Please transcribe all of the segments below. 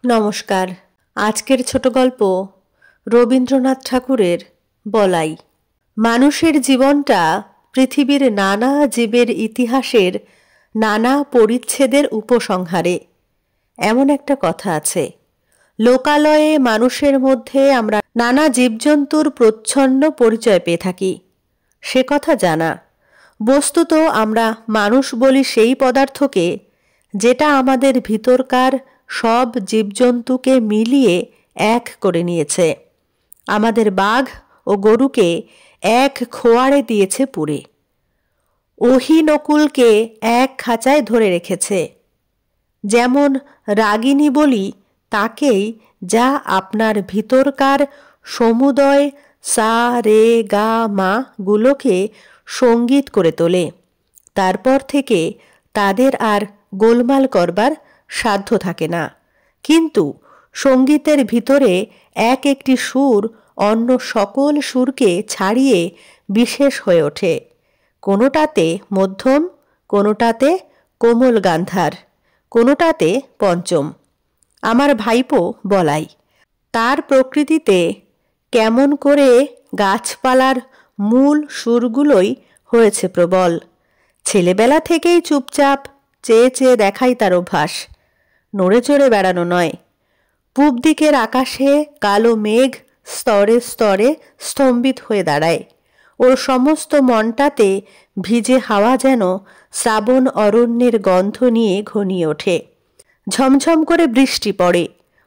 নমস্কার। আজকের ছোট গল্প রবীন্দ্রনাথ ঠাকুরের বলাই। মানুষের জীবনটা পৃথিবীর নানা জীবের ইতিহাসের নানা পরিচ্ছেদের উপসংহারে। এমন একটা কথা আছে, লোকালয়ে মানুষের মধ্যে আমরা নানা জীবজন্তুর প্রচ্ছন্ন পরিচয় পেয়ে থাকি। সে কথা জানা। বস্তুত আমরা মানুষ বলি সেই পদার্থকে যেটা আমাদের ভিতরকার সব জীবজন্তুকে মিলিয়ে এক করে নিয়েছে। আমাদের বাঘ ও গরুকে এক খোয়াড়ে দিয়েছে পুরে। অহিনকুলকে এক খাঁচায় ধরে রেখেছে। যেমন রাগিনী বলি তাকেই, যা আপনার ভিতরকার সমুদয় সা রে গা মা গুলোকে সঙ্গীত করে তোলে। তারপর থেকে তাদের আর গোলমাল করবার সাধ্য থাকে না। কিন্তু সঙ্গীতের ভিতরে এক একটি সুর অন্য সকল সুরকে ছাড়িয়ে বিশেষ হয়ে ওঠে। কোনোটাতে মধ্যম, কোনোটাতে কোমল গান্ধার, কোনোটাতে পঞ্চম। আমার ভাইপো বলাই, তার প্রকৃতিতে কেমন করে গাছপালার মূল সুরগুলোই হয়েছে প্রবল। ছেলেবেলা থেকেই চুপচাপ চেয়ে চেয়ে দেখাই তার অভ্যাস, নড়ে চড়ে বেড়ানো নয়। পূব দিকের আকাশে কালো মেঘ স্তরে স্তরে স্তম্ভিত হয়ে দাঁড়ায়। ওর সমস্ত মনটাতে ভিজে হাওয়া যেন শ্রাবণ অরণ্যের গন্ধ নিয়ে ঘনিয়ে ওঠে। ঝমঝম করে বৃষ্টি পড়ে,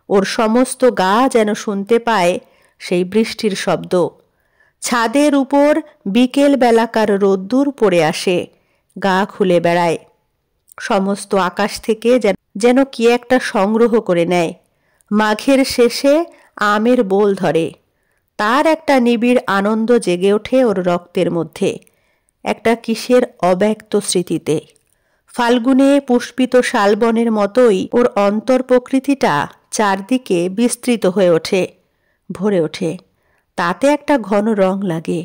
ওর সমস্ত গা যেন শুনতে পায় সেই বৃষ্টির শব্দ। ছাদের উপর বিকেল বেলাকার রোদ্দুর পড়ে আসে, গা খুলে বেড়ায়। সমস্ত আকাশ থেকে যেন কি একটা সংগ্রহ করে নেয়। মাঘের শেষে আমের বোল ধরে, তার একটা নিবিড় আনন্দ জেগে ওঠে ওর রক্তের মধ্যে, একটা কিসের অব্যক্ত স্মৃতিতে। ফাল্গুনে পুষ্পিত শালবনের মতোই ওর অন্তর প্রকৃতিটা চারদিকে বিস্তৃত হয়ে ওঠে, ভরে ওঠে। তাতে একটা ঘন রং লাগে।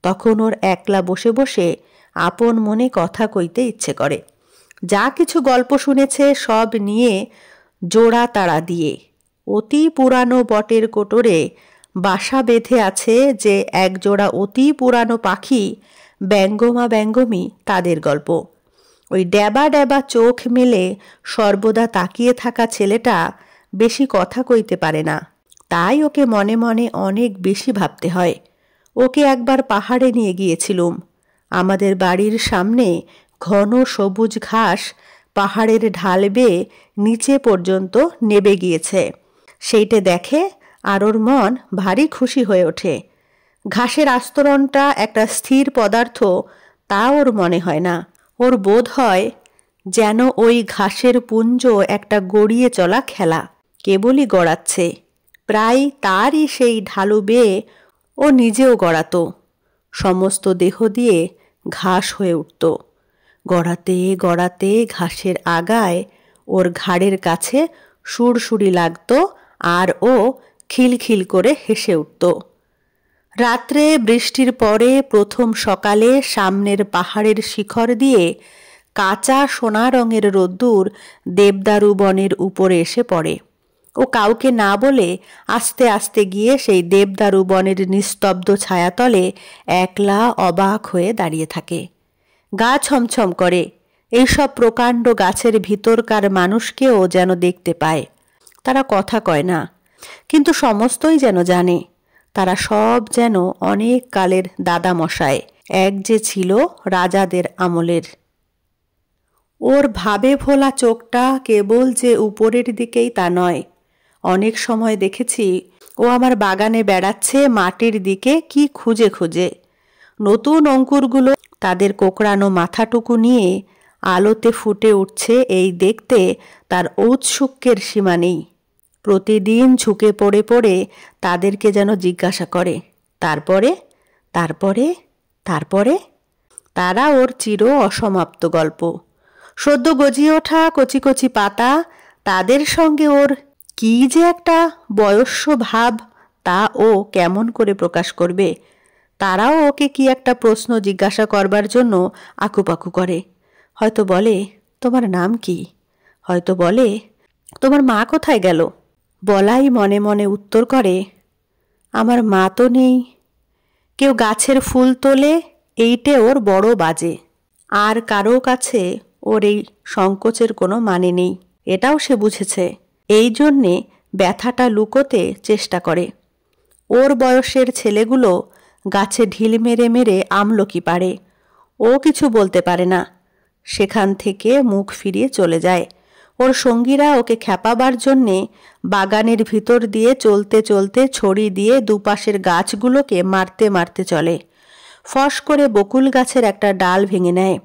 তখন ওর একলা বসে বসে আপন মনে কথা কইতে ইচ্ছে করে। যা কিছু গল্প শুনেছে সব নিয়ে জোড়া তাড়া দিয়ে। অতি পুরানো বটের কোটরে বাসা বেঁধে আছে যে একজোড়া অতি পুরানো পাখি, ব্যঙ্গমা ব্যঙ্গমী তাদের গল্প। ওই ড্যাবা ড্যাবা চোখ মেলে সর্বদা তাকিয়ে থাকা ছেলেটা বেশি কথা কইতে পারে না, তাই ওকে মনে মনে অনেক বেশি ভাবতে হয়। ওকে একবার পাহাড়ে নিয়ে গিয়েছিলুম। আমাদের বাড়ির সামনে ঘন সবুজ ঘাস পাহাড়ের ঢাল বেয়ে নিচে পর্যন্ত নেবে গিয়েছে। সেইটে দেখে আর ওর মন ভারী খুশি হয়ে ওঠে। ঘাসের আস্তরণটা একটা স্থির পদার্থ তা ওর মনে হয় না। ওর বোধ হয় যেন ওই ঘাসের পুঞ্জ একটা গড়িয়ে চলা খেলা, কেবলই গড়াচ্ছে। প্রায় তারই সেই ঢালু বেয়ে ও নিজেও গড়াতো। সমস্ত দেহ দিয়ে ঘাস হয়ে উঠত। গড়াতে গড়াতে ঘাসের আগায় ওর ঘাড়ের কাছে সুরসুরি লাগতো, আর ও খিলখিল করে হেসে উঠত। রাত্রে বৃষ্টির পরে প্রথম সকালে সামনের পাহাড়ের শিখর দিয়ে কাঁচা সোনা রঙের রোদ্দুর দেবদারু বনের উপরে এসে পড়ে। ও কাউকে না বলে আস্তে আস্তে গিয়ে সেই দেবদারু বনের নিস্তব্ধ ছায়াতলে একলা অবাক হয়ে দাঁড়িয়ে থাকে। গা ছমছম করে। এইসব প্রকাণ্ড গাছের ভিতরকার মানুষকেও যেন দেখতে পায়। তারা কথা কয় না, কিন্তু সমস্তই যেন জানে। তারা সব যেন অনেক কালের দাদামশায়, এক যে ছিল রাজাদের আমলের। ওর ভাবে ভোলা চোখটা কেবল যে উপরের দিকেই তা নয়। অনেক সময় দেখেছি ও আমার বাগানে বেড়াচ্ছে মাটির দিকে কি খুঁজে খুঁজে। নতুন অঙ্কুরগুলো তাদের কোকড়ানো মাথাটুকু নিয়ে আলোতে ফুটে উঠছে, এই দেখতে তার ঔৎসুক্যের সীমা নেই। প্রতিদিন ঝুঁকে পড়ে পড়ে তাদেরকে যেন জিজ্ঞাসা করে, তারপরে তারপরে তারপরে। তারা ওর চির অসমাপ্ত গল্প। সদ্য গজিয়ে ওঠা কচি কচি পাতা, তাদের সঙ্গে ওর কি যে একটা বয়স্য ভাব, তা ও কেমন করে প্রকাশ করবে। তারাও ওকে কি একটা প্রশ্ন জিজ্ঞাসা করবার জন্য আকুপাকু করে। হয়তো বলে, তোমার নাম কি? হয়তো বলে, তোমার মা কোথায় গেল? বলাই মনে মনে উত্তর করে, আমার মা তো নেই। কেউ গাছের ফুল তোলে, এইটে ওর বড় বাজে। আর কারো কাছে ওর এই সংকোচের কোনো মানে নেই, এটাও সে বুঝেছে। এই জন্যে ব্যথাটা লুকোতে চেষ্টা করে। ওর বয়সের ছেলেগুলো গাছে ঢিল মেরে মেরে আমলকি পাড়ে, ও কিছু বলতে পারে না, সেখান থেকে মুখ ফিরিয়ে চলে যায়। ওর সঙ্গীরা ওকে খ্যাপাবার জন্যে বাগানের ভিতর দিয়ে চলতে চলতে ছড়ি দিয়ে দুপাশের গাছগুলোকে মারতে মারতে চলে। ফস করে বকুল গাছের একটা ডাল ভেঙে নেয়।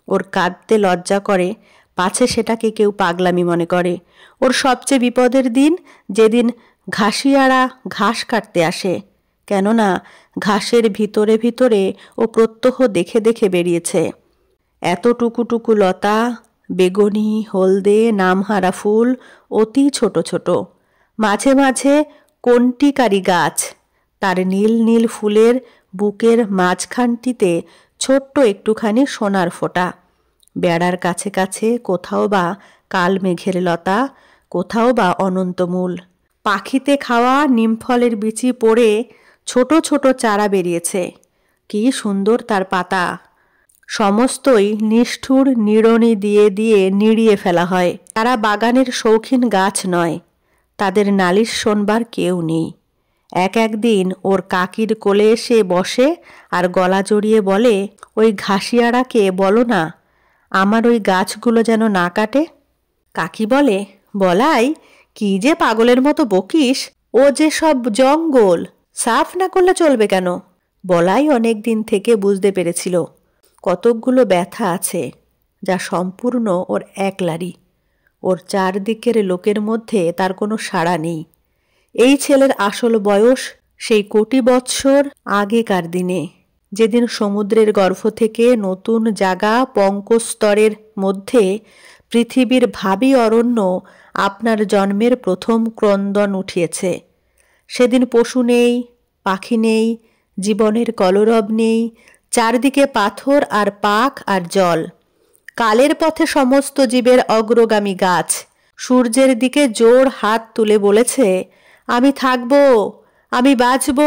ওর কাঁদতে লজ্জা করে, পাছে সেটাকে কেউ পাগলামি মনে করে। ওর সবচেয়ে বিপদের দিন যেদিন ঘাসিয়ারা ঘাস কাটতে আসে, কেননা ঘাসের ভিতরে ভিতরে ও প্রত্যহ দেখে দেখে বেরিয়েছে। এত টুকুটুকু লতা, বেগুনি, হলদে, নামহারা ফুল, অতি ছোট ছোট, মাঝে মাঝে কণ্টিকারি গাছ, তার নীল নীল ফুলের বুকের মাঝখানটিতে ছোট্ট একটুখানি সোনার ফোঁটা। বেড়ার কাছে কাছে কোথাও বা কাল মেঘের লতা, কোথাও বা অনন্তমূল। পাখিতে খাওয়া নিমফলের বিচি পড়ে ছোট ছোট চারা বেরিয়েছে। কি সুন্দর তার পাতা! সমস্তই নিষ্ঠুর নিড়নি দিয়ে দিয়ে নিড়িয়ে ফেলা হয়। তারা বাগানের শৌখিন গাছ নয়, তাদের নালিশ শোনবার কেউ নেই। একদিন ওর কাকির কোলে এসে বসে আর গলা জড়িয়ে বলে, ওই ঘাসিয়ারাকে বলো না আমার ওই গাছগুলো যেন না কাটে। কাকি বলে, বলাই কি যে পাগলের মতো বকিস, ও যে সব জঙ্গল, সাফ না করলে চলবে কেন? বলাই অনেক দিন থেকে বুঝতে পেরেছিল কতকগুলো ব্যথা আছে যা সম্পূর্ণ ওর একলারই। ওর চারদিকের লোকের মধ্যে তার কোনো সাড়া নেই। এই ছেলের আসল বয়স সেই কোটি বৎসর আগেকার দিনে, যেদিন সমুদ্রের গর্ভ থেকে নতুন জাগা পঙ্কস্তরের মধ্যে পৃথিবীর ভাবী অরণ্য আপনার জন্মের প্রথম ক্রন্দন উঠিয়েছে। সেদিন পশু নেই, পাখি নেই, জীবনের কলরব নেই, চারদিকে পাথর আর পাক আর জল। কালের পথে সমস্ত জীবের অগ্রগামী গাছ সূর্যের দিকে জোর হাত তুলে বলেছে, আমি থাকব, আমি বাঁচব,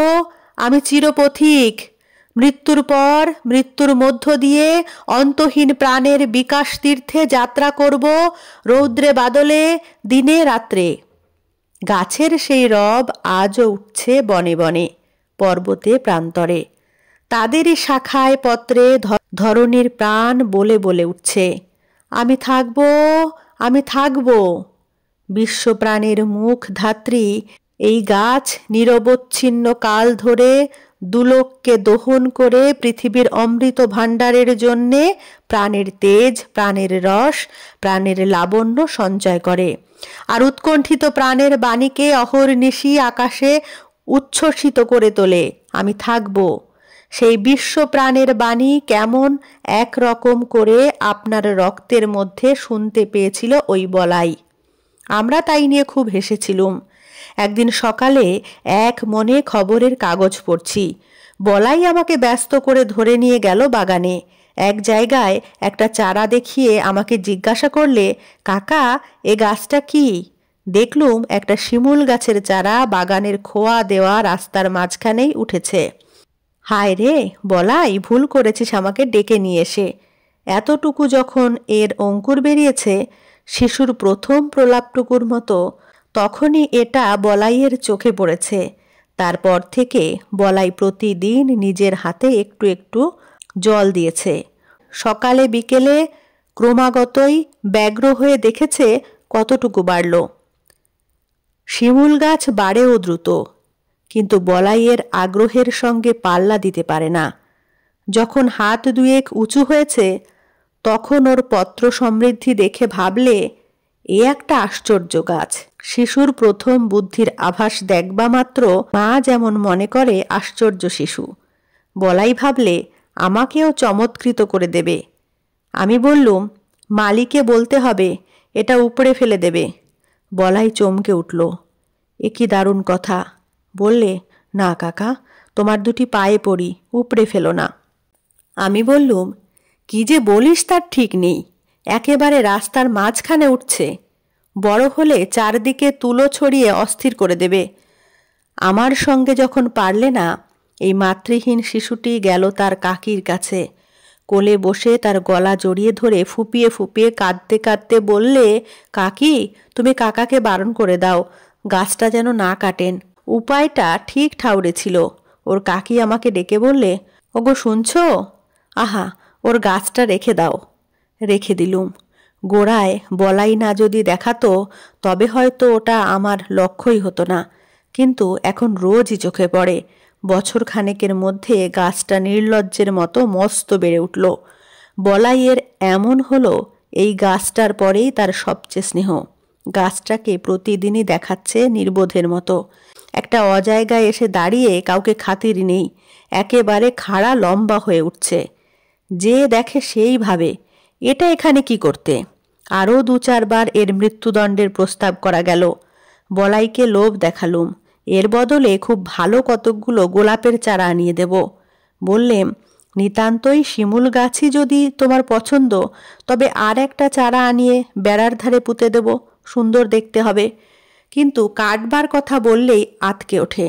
আমি চিরপথিক। মৃত্যুর পর মৃত্যুর মধ্য দিয়ে অন্তহীন প্রাণের বিকাশ তীর্থে যাত্রা করব, রৌদ্রে বাদলে, দিনে রাত্রে। গাছের সেই রব আজও উঠছে বনে বনে, পর্বতে প্রান্তরে। তাদেরই শাখায় পত্রে ধরণীর প্রাণ বলে বলে উঠছে, আমি থাকব, আমি থাকব। বিশ্বপ্রাণের মুখ ধাত্রী এই গাছ নিরবচ্ছিন্ন কাল ধরে দুলোককে দহন করে পৃথিবীর অমৃত ভাণ্ডারের জন্যে প্রাণের তেজ, প্রাণের রস, প্রাণের লাবণ্য সঞ্চয় করে, আর উৎকণ্ঠিত প্রাণের বাণীকে অহর্নিশি আকাশে উচ্ছ্বসিত করে তোলে। আমি থাকব। সেই বিশ্ব প্রাণের বাণী কেমন একরকম করে আপনার রক্তের মধ্যে শুনতে পেয়েছিল ওই বলাই। আমরা তাই নিয়ে খুব হেসেছিলুম। একদিন সকালে এক মনে খবরের কাগজ পড়ছি। বলাই আমাকে ব্যস্ত করে ধরে নিয়ে গেল বাগানে। এক জায়গায় একটা চারা দেখিয়ে আমাকে জিজ্ঞাসা করলে, কাকা এ গাছটা কি? দেখলুম একটা শিমুল গাছের চারা বাগানের খোয়া দেওয়া রাস্তার মাঝখানেই উঠেছে। হায় রে বলাই, ভুল করেছিস আমাকে ডেকে নিয়ে এসে। এতটুকু যখন এর অঙ্কুর বেরিয়েছে, শিশুর প্রথম প্রলাপটুকুর মতো, তখনই এটা বলাইয়ের চোখে পড়েছে। তারপর থেকে বলাই প্রতিদিন নিজের হাতে একটু একটু জল দিয়েছে। সকালে বিকেলে ক্রমাগতই ব্যগ্র হয়ে দেখেছে কতটুকু বাড়ল। শিমুল গাছ বাড়েও দ্রুত, কিন্তু বলাইয়ের আগ্রহের সঙ্গে পাল্লা দিতে পারে না। যখন হাত দুয়েক উঁচু হয়েছে, তখন ওর পত্র সমৃদ্ধি দেখে ভাবলে, এ একটা আশ্চর্য গাছ। শিশুর প্রথম বুদ্ধির আভাস দেখবা মাত্র মা যেমন মনে করে আশ্চর্য শিশু, বলাই ভাবলে আমাকেও চমৎকৃত করে দেবে। আমি বললুম, মালিকে বলতে হবে এটা উপড়ে ফেলে দেবে। বলাই চমকে উঠল, এ কি দারুণ কথা। বললে, না কাকা, তোমার দুটি পায়ে পড়ি, উপড়ে ফেলো না। আমি বললুম, কি যে বলিস তার ঠিক নেই, একেবারে রাস্তার মাঝখানে উঠছে। বড় হলে চারদিকে তুলো ছড়িয়ে অস্থির করে দেবে। আমার সঙ্গে যখন পারলে না, এই মাতৃহীন শিশুটি গেল তার কাকির কাছে। কোলে বসে তার গলা জড়িয়ে ধরে ফুপিয়ে ফুপিয়ে কাঁদতে কাঁদতে বললে, কাকি, তুমি কাকাকে বারণ করে দাও, গাছটা যেন না কাটেন। উপায়টা ঠিক ঠাউরেছিল। ওর কাকি আমাকে ডেকে বললে, ওগো শুনছ? আহা, ওর গাছটা রেখে দাও। রেখে দিলুম। গোড়ায় বলাই না যদি দেখাতো তবে হয়তো ওটা আমার লক্ষ্যই হতো না, কিন্তু এখন রোজই চোখে পড়ে। বছর খানেকের মধ্যে গাছটা নির্লজ্জের মতো মস্ত বেড়ে উঠল। বলাইয়ের এমন হলো, এই গাছটার পরেই তার সবচেয়ে স্নেহ। গাছটাকে প্রতিদিনই দেখাচ্ছে নির্বোধের মতো। একটা অজায়গায় এসে দাঁড়িয়ে কাউকে খাতির নেই, একেবারে খাড়া লম্বা হয়ে উঠছে। যে দেখে সেই ভাবে, এটা এখানে কি করতে? আরও 2-4 বার এর মৃত্যুদণ্ডের প্রস্তাব করা গেল। বলাইকে লোভ দেখালুম, এর বদলে খুব ভালো কতকগুলো গোলাপের চারা আনিয়ে দেব। বললেম, নিতান্তই শিমুল গাছই যদি তোমার পছন্দ, তবে আর একটা চারা আনিয়ে বেড়ার ধারে পুঁতে দেব, সুন্দর দেখতে হবে। কিন্তু কাটবার কথা বললেই আতকে ওঠে।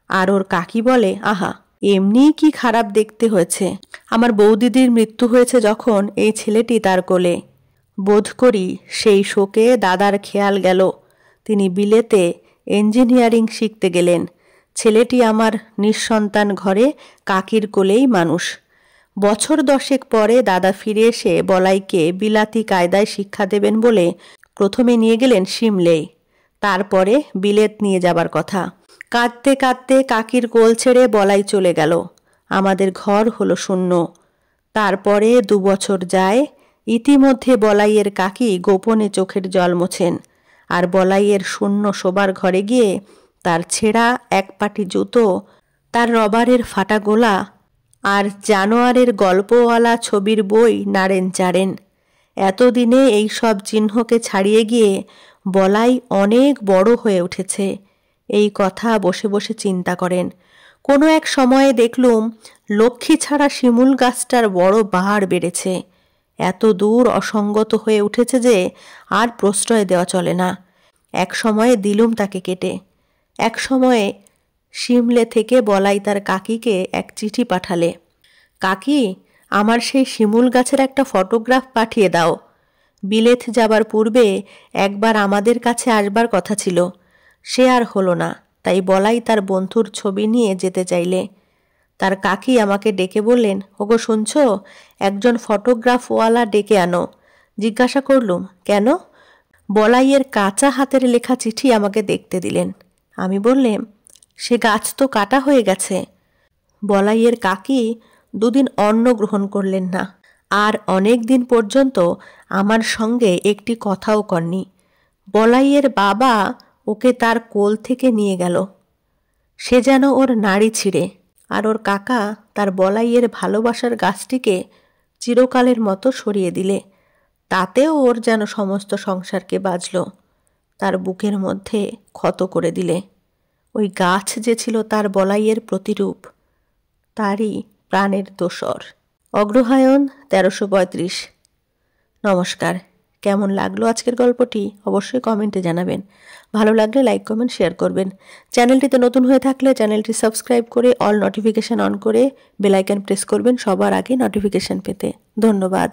আর ওর কাকি বলে, আহা, এমনিই কি খারাপ দেখতে হয়েছে। আমার বৌদিদির মৃত্যু হয়েছে যখন এই ছেলেটি তার কোলে। বোধ করি সেই শোকে দাদার খেয়াল গেল। তিনি বিলেতে ইঞ্জিনিয়ারিং শিখতে গেলেন। ছেলেটি আমার নিঃসন্তান ঘরে কাকির কোলেই মানুষ। বছর 10 পরে দাদা ফিরে এসে বলাইকে বিলাতি কায়দায় শিক্ষা দেবেন বলে প্রথমে নিয়ে গেলেন সিমলে, তারপরে বিলেত নিয়ে যাবার কথা। কাঁদতে কাঁদতে কাকির কোল ছেড়ে বলাই চলে গেল। আমাদের ঘর হলো শূন্য। তারপরে 2 বছর যায়। ইতিমধ্যে বলাইয়ের কাকি গোপনে চোখের জল মোছেন, আর বলাইয়ের শূন্য শোবার ঘরে গিয়ে তার ছেঁড়া 1 পাটি জুতো, তার রবারের ফাটা গোলা আর জানোয়ারের গল্পওয়ালা ছবির বই নাড়েন চাড়েন। এতদিনে এই সব চিহ্নকে ছাড়িয়ে গিয়ে বলাই অনেক বড় হয়ে উঠেছে, এই কথা বসে বসে চিন্তা করেন। কোনো এক সময়ে দেখলুম লক্ষ্মী ছাড়া শিমুল গাছটার বড় বাহার বেড়েছে। এত দূর অসঙ্গত হয়ে উঠেছে যে আর প্রশ্রয় দেওয়া চলে না। এক সময়ে দিলুম তাকে কেটে। এক সময়ে সিমলে থেকে বলাই তার কাকিকে এক চিঠি পাঠালে, কাকি, আমার সেই শিমুল গাছের একটা ফটোগ্রাফ পাঠিয়ে দাও। বিলেত যাবার পূর্বে একবার আমাদের কাছে আসবার কথা ছিল, সে আর হলো না। তাই বলাই তার বন্ধুর ছবি নিয়ে যেতে চাইলে। তার কাকি আমাকে ডেকে বললেন, ওগো শুনছ, একজন ফটোগ্রাফওয়ালা ডেকে আনো। জিজ্ঞাসা করলুম, কেন? বলাইয়ের কাঁচা হাতের লেখা চিঠি আমাকে দেখতে দিলেন। আমি বললাম, সে গাছ তো কাটা হয়ে গেছে। বলাইয়ের কাকি 2 দিন অন্ন গ্রহণ করলেন না, আর অনেক দিন পর্যন্ত আমার সঙ্গে একটি কথাও কননি। বলাইয়ের বাবা ওকে তার কোল থেকে নিয়ে গেল। সে যেন ওর নাড়ি ছিঁড়ে। আর ওর কাকা তার বলাইয়ের ভালোবাসার গাছটিকে চিরকালের মতো সরিয়ে দিলে। তাতেও ওর যেন সমস্ত সংসারকে বাজল, তার বুকের মধ্যে ক্ষত করে দিলে। ওই গাছ যে ছিল তার বলাইয়ের প্রতিরূপ, তারই প্রাণের দোসর। অগ্রহায়ণ 1335। নমস্কার। কেমন লাগলো আজকের গল্পটি অবশ্যই কমেন্টে জানাবেন। ভালো লাগলে লাইক, কমেন্ট, শেয়ার করবেন। চ্যানেলটিতে নতুন হয়ে থাকলে চ্যানেলটি সাবস্ক্রাইব করে অল নোটিফিকেশন অন করে বেল আইকন প্রেস করবেন সবার আগে নোটিফিকেশন পেতে। ধন্যবাদ।